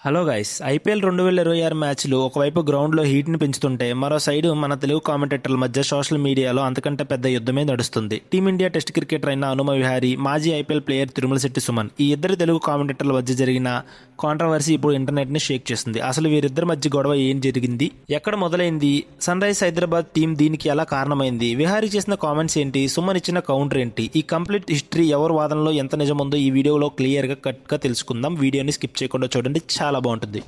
Hello guys, IPL 2026 మ్యాచ్లు ఒకవైపు గ్రౌండ్లో హీట్ని పెంచుతుంటే మరో సైడ్ మన తెలుగు కామెంటేటర్ల మధ్య సోషల్ మీడియాలో అంతకంటే పెద్ద యుద్ధమే నడుస్తుంది. టీమిండియా టెస్ట్ క్రికెటర్ అయిన హనుమ విహారీ, మాజీ ఐపీఎల్ ప్లేయర్ తిరుమలశెట్టి సుమన్, ఈ ఇద్దరు తెలుగు కామెంటేటర్ల మధ్య జరిగిన కాంట్రవర్సీ ఇప్పుడు ఇంటర్నెట్ని షేక్ చేస్తుంది. అసలు వీరిద్దరి మధ్య గొడవ ఏం జరిగింది, ఎక్కడ మొదలైంది, సన్ రైజ్ హైదరాబాద్ టీం దీనికి ఎలా కారణమైంది, విహారీ చేసిన కామెంట్స్ ఏంటి, సుమన్ ఇచ్చిన కౌంటర్ ఏంటి, ఈ కంప్లీట్ హిస్టరీ ఎవరి వాదనలో ఎంత నిజముందో ఈ వీడియోలో క్లియర్గా కట్గా తెలుసుకుందాం. వీడియోని స్కిప్ చేయకుండా చూడండి, చాలా బాగుంటుంది.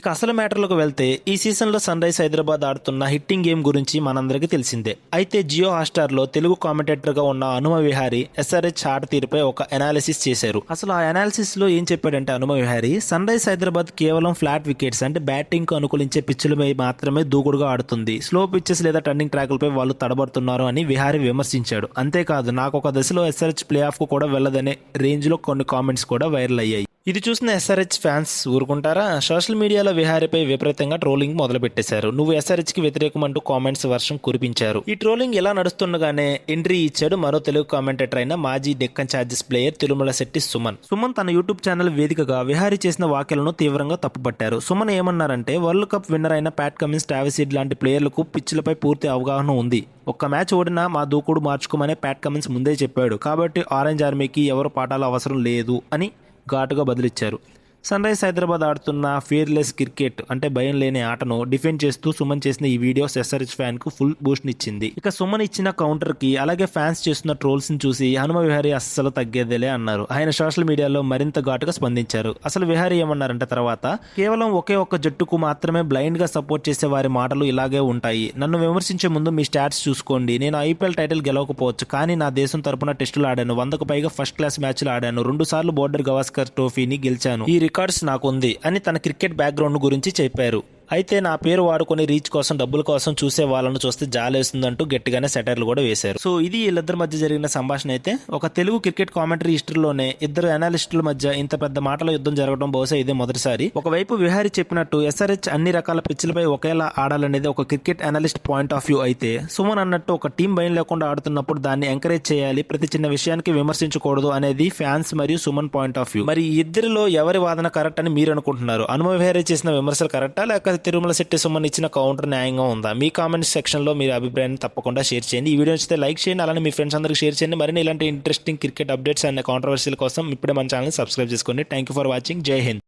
ఇక అసలు మ్యాటర్లోకి వెళ్తే, ఈ సీజన్లో సన్ రైజ్ హైదరాబాద్ ఆడుతున్న హిట్టింగ్ గేమ్ గురించి మనందరికీ తెలిసిందే. అయితే జియో హాట్స్టార్లో తెలుగు కామెంటేటర్గా ఉన్న హనుమ విహారీ ఎస్ఆర్హెచ్ ఆట తీరుపై ఒక అనాలిసిస్ చేశారు. అసలు ఆ అనాలిసిస్లో ఏం చెప్పాడంటే హనుమ విహారీ, సన్ రైజ్ హైదరాబాద్ కేవలం ఫ్లాట్ వికెట్స్ అంటే బ్యాటింగ్కు అనుకూలించే పిచ్చులపై మాత్రమే దూకుడుగా ఆడుతుంది. స్లో పిచ్చెస్ లేదా టర్నింగ్ ట్రాకులపై వాళ్ళు తడబడుతున్నారు అని విహారీ విమర్శించాడు. అంతేకాదు, నాకు ఒక దశలో ఎస్ఆర్హెచ్ ప్లే ఆఫ్కు కూడా వెళ్లదనే రేంజ్లో కొన్ని కామెంట్స్ కూడా వైరల్ అయ్యాయి. ఇది చూసిన ఎస్ఆర్హెచ్ ఫ్యాన్స్ ఊరుకుంటారా? సోషల్ మీడియాలో విహారీపై విపరీతంగా ట్రోలింగ్ మొదలుపెట్టేశారు. నువ్వు ఎస్ఆర్హెచ్కి వ్యతిరేకమంటూ కామెంట్స్ వర్షం కురిపించారు. ఈ ట్రోలింగ్ ఎలా నడుస్తుండగానే ఎంట్రీ ఇచ్చాడు మరో తెలుగు కామెంటేటర్ అయిన మాజీ డెక్కన్ ఛార్జర్స్ ప్లేయర్ తిరుమలశెట్టి సుమన్. సుమన్ తన యూట్యూబ్ ఛానల్ వేదికగా విహారీ చేసిన వ్యాఖ్యలను తీవ్రంగా తప్పుపట్టారు. సుమన్ ఏమన్నారంటే, వరల్డ్ కప్ విన్నర్ అయిన ప్యాట్ కమిన్స్, ట్రావిస్ హెడ్ లాంటి ప్లేయర్లకు పిచ్లపై పూర్తి అవగాహన ఉంది. ఒక్క మ్యాచ్ ఓడినా మా దూకుడు మార్చుకోమని ప్యాట్ కమిన్స్ ముందే చెప్పాడు. కాబట్టి ఆరెంజ్ ఆర్మీకి ఎవరు పాఠాలు అవసరం లేదు అని ఘాటుగా బదిలిచ్చారు. సన్ రైజ్ హైదరాబాద్ ఆడుతున్న ఫియర్లెస్ క్రికెట్ అంటే భయం లేని ఆటను డిఫెండ్ చేస్తూ సుమన్ చేసిన ఈ వీడియోస్ ఎస్ఆర్హెచ్ ఫ్యాన్ కు ఫుల్ బూస్ట్ ఇచ్చింది. ఇక సుమన్ ఇచ్చిన కౌంటర్ కి అలాగే ఫ్యాన్స్ చేస్తున్న ట్రోల్స్ ని చూసి హనుమ విహారీ అస్సలు తగ్గేదేలే అన్నారు. ఆయన సోషల్ మీడియాలో మరింత ఘాటుగా స్పందించారు. అసలు విహారీ ఏమన్నారంటే, తర్వాత కేవలం ఒకే ఒక్క జట్టుకు మాత్రమే బ్లైండ్ గా సపోర్ట్ చేసే వారి మాటలు ఇలాగే ఉంటాయి. నన్ను విమర్శించే ముందు మీ స్టాట్స్ చూసుకోండి. నేను ఐపీఎల్ టైటిల్ గెలవకపోవచ్చు, కానీ నా దేశం తరపున టెస్టులు ఆడాను, 100కు పైగా ఫస్ట్ క్లాస్ మ్యాచ్లు ఆడాను, 2 సార్లు బోర్డర్ గవాస్కర్ ట్రోఫీని గెలిచాను, ఈ రికార్డ్స్ నాకుంది అని తన క్రికెట్ బ్యాక్గ్రౌండ్ గురించి చెప్పారు. అయితే నా పేరు వాడుకొని రీచ్ కోసం, డబ్బుల కోసం చూసే వాళ్ళను చూస్తే జాలేస్తుందంటూ గట్టిగానే సెటైర్లు కూడా వేశారు. సో ఇది వీళ్ళిద్దరి మధ్య జరిగిన సంభాషణ. అయితే ఒక తెలుగు క్రికెట్ కామెంటరీ హిస్టరీలోనే ఇద్దరు అనలిస్టుల మధ్య ఇంత పెద్ద మాటల యుద్ధం జరగడం బహుశా ఇదే మొదటిసారి. ఒకవైపు విహారీ చెప్పినట్టు ఎస్ఆర్హెచ్ అన్ని రకాల పిచ్లపై ఒకేలా ఆడాలనేది ఒక cricket analyst point of view అయితే, సుమన్ అన్నట్టు ఒక టీం భయం లేకుండా ఆడుతున్నప్పుడు దాన్ని ఎంకరేజ్ చేయాలి, ప్రతి చిన్న విషయానికి విమర్శించకూడదు అనేది ఫ్యాన్స్ మరియు సుమన్ పాయింట్ ఆఫ్ వ్యూ. మరి ఈ ఇద్దరిలో ఎవరి వాదన కరెక్ట్ అని మీరు అనుకుంటున్నారు? హనుమ విహారీ చేసిన విమర్శలు కరెక్టా, లేక తిరుమలశెట్టి సుమన్ ఇచ్చిన కౌంటర్ న్యాయంగా ఉందా? మీ కామెంట్స్ సెక్షన్ లో మీరు అభిప్రాయాన్ని తప్పకుండా షేర్ చేయండి. ఈ వీడియో నచ్చితే లైక్ చేయండి, అలానే మీ ఫ్రెండ్స్ అందరికి షేర్ చేయండి. మరిన్ని ఇలాంటి ఇంట్రెస్టింగ్ క్రికెట్ అప్డేట్స్ అండ్ కాంట్రవర్సీల కోసం ఇప్పుడే మన ఛానల్ సబ్స్క్రైబ్ చేసుకోండి. Thank you for watching. జై హింద్.